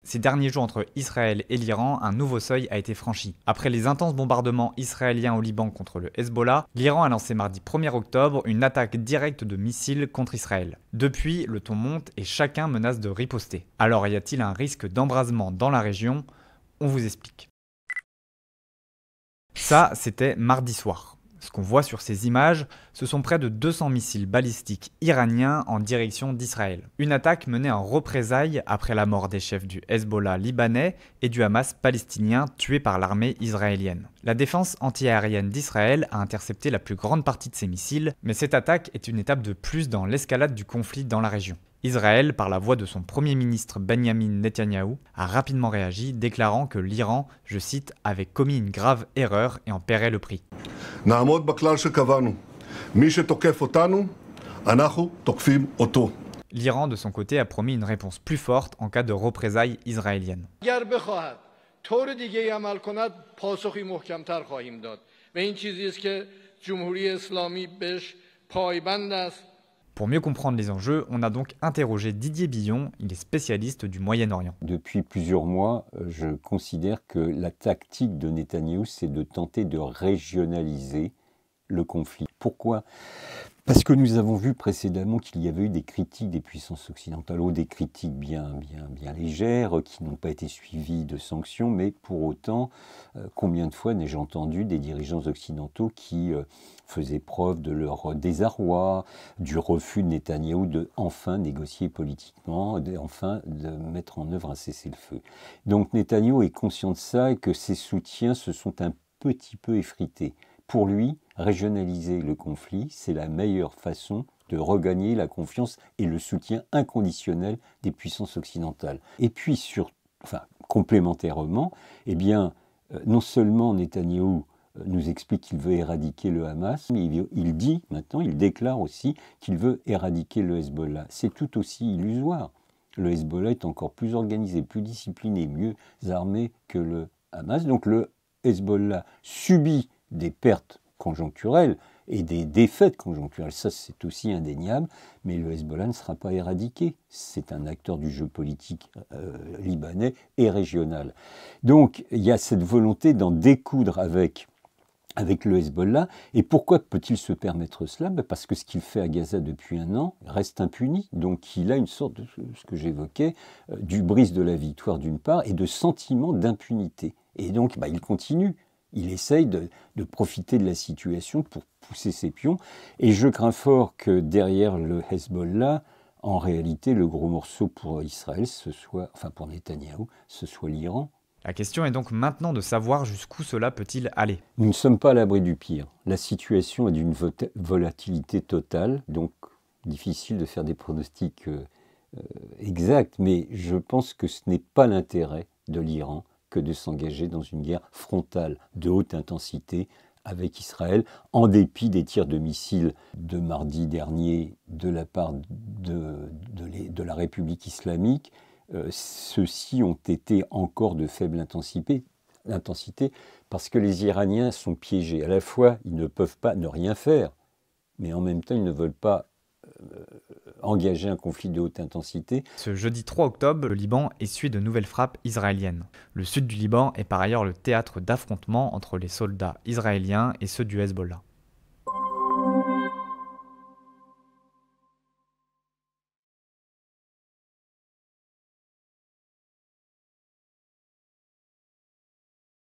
Ces derniers jours entre Israël et l'Iran, un nouveau seuil a été franchi. Après les intenses bombardements israéliens au Liban contre le Hezbollah, l'Iran a lancé mardi 1er octobre une attaque directe de missiles contre Israël. Depuis, le ton monte et chacun menace de riposter. Alors y a-t-il un risque d'embrasement dans la région? On vous explique. Ça, c'était mardi soir. Ce qu'on voit sur ces images, ce sont près de 200 missiles balistiques iraniens en direction d'Israël. Une attaque menée en représailles après la mort des chefs du Hezbollah libanais et du Hamas palestinien tués par l'armée israélienne. La défense antiaérienne d'Israël a intercepté la plus grande partie de ces missiles, mais cette attaque est une étape de plus dans l'escalade du conflit dans la région. Israël, par la voix de son premier ministre Benjamin Netanyahou, a rapidement réagi, déclarant que l'Iran, je cite, avait commis une grave erreur et en paierait le prix. L'Iran, de son côté, a promis une réponse plus forte en cas de représailles israéliennes. Pour mieux comprendre les enjeux, on a donc interrogé Didier Billon, il est spécialiste du Moyen-Orient. Depuis plusieurs mois, je considère que la tactique de Netanyahou, c'est de tenter de régionaliser le conflit. Pourquoi ? Parce que nous avons vu précédemment qu'il y avait eu des critiques des puissances occidentales, des critiques bien légères, qui n'ont pas été suivies de sanctions, mais pour autant, combien de fois n'ai-je entendu des dirigeants occidentaux qui faisaient preuve de leur désarroi, du refus de Netanyahou de enfin négocier politiquement, enfin de mettre en œuvre un cessez-le-feu. Donc Netanyahou est conscient de ça et que ses soutiens se sont un petit peu effrités. Pour lui, régionaliser le conflit, c'est la meilleure façon de regagner la confiance et le soutien inconditionnel des puissances occidentales. Et puis, complémentairement, non seulement Netanyahou nous explique qu'il veut éradiquer le Hamas, mais il déclare aussi qu'il veut éradiquer le Hezbollah. C'est tout aussi illusoire. Le Hezbollah est encore plus organisé, plus discipliné, mieux armé que le Hamas. Donc le Hezbollah subit des pertes conjoncturelles et des défaites conjoncturelles, ça c'est aussi indéniable, mais le Hezbollah ne sera pas éradiqué. C'est un acteur du jeu politique libanais et régional. Donc il y a cette volonté d'en découdre avec le Hezbollah. Et pourquoi peut-il se permettre cela ? Parce que ce qu'il fait à Gaza depuis un an reste impuni. Donc il a une sorte de, ce que j'évoquais, d'hubris de la victoire d'une part et de sentiment d'impunité. Et donc il continue. Il essaye de profiter de la situation pour pousser ses pions. Et je crains fort que derrière le Hezbollah, en réalité, le gros morceau pour Israël, pour Netanyahou, ce soit l'Iran. La question est donc maintenant de savoir jusqu'où cela peut-il aller. Nous ne sommes pas à l'abri du pire. La situation est d'une volatilité totale, donc difficile de faire des pronostics exacts, mais je pense que ce n'est pas l'intérêt de l'Iran que de s'engager dans une guerre frontale de haute intensité avec Israël, en dépit des tirs de missiles de mardi dernier de la part de la République islamique. Ceux-ci ont été encore de faible intensité parce que les Iraniens sont piégés. À la fois, ils ne peuvent pas ne rien faire, mais en même temps, ils ne veulent pas engager un conflit de haute intensité. Ce jeudi 3 octobre, le Liban essuie de nouvelles frappes israéliennes. Le sud du Liban est par ailleurs le théâtre d'affrontements entre les soldats israéliens et ceux du Hezbollah.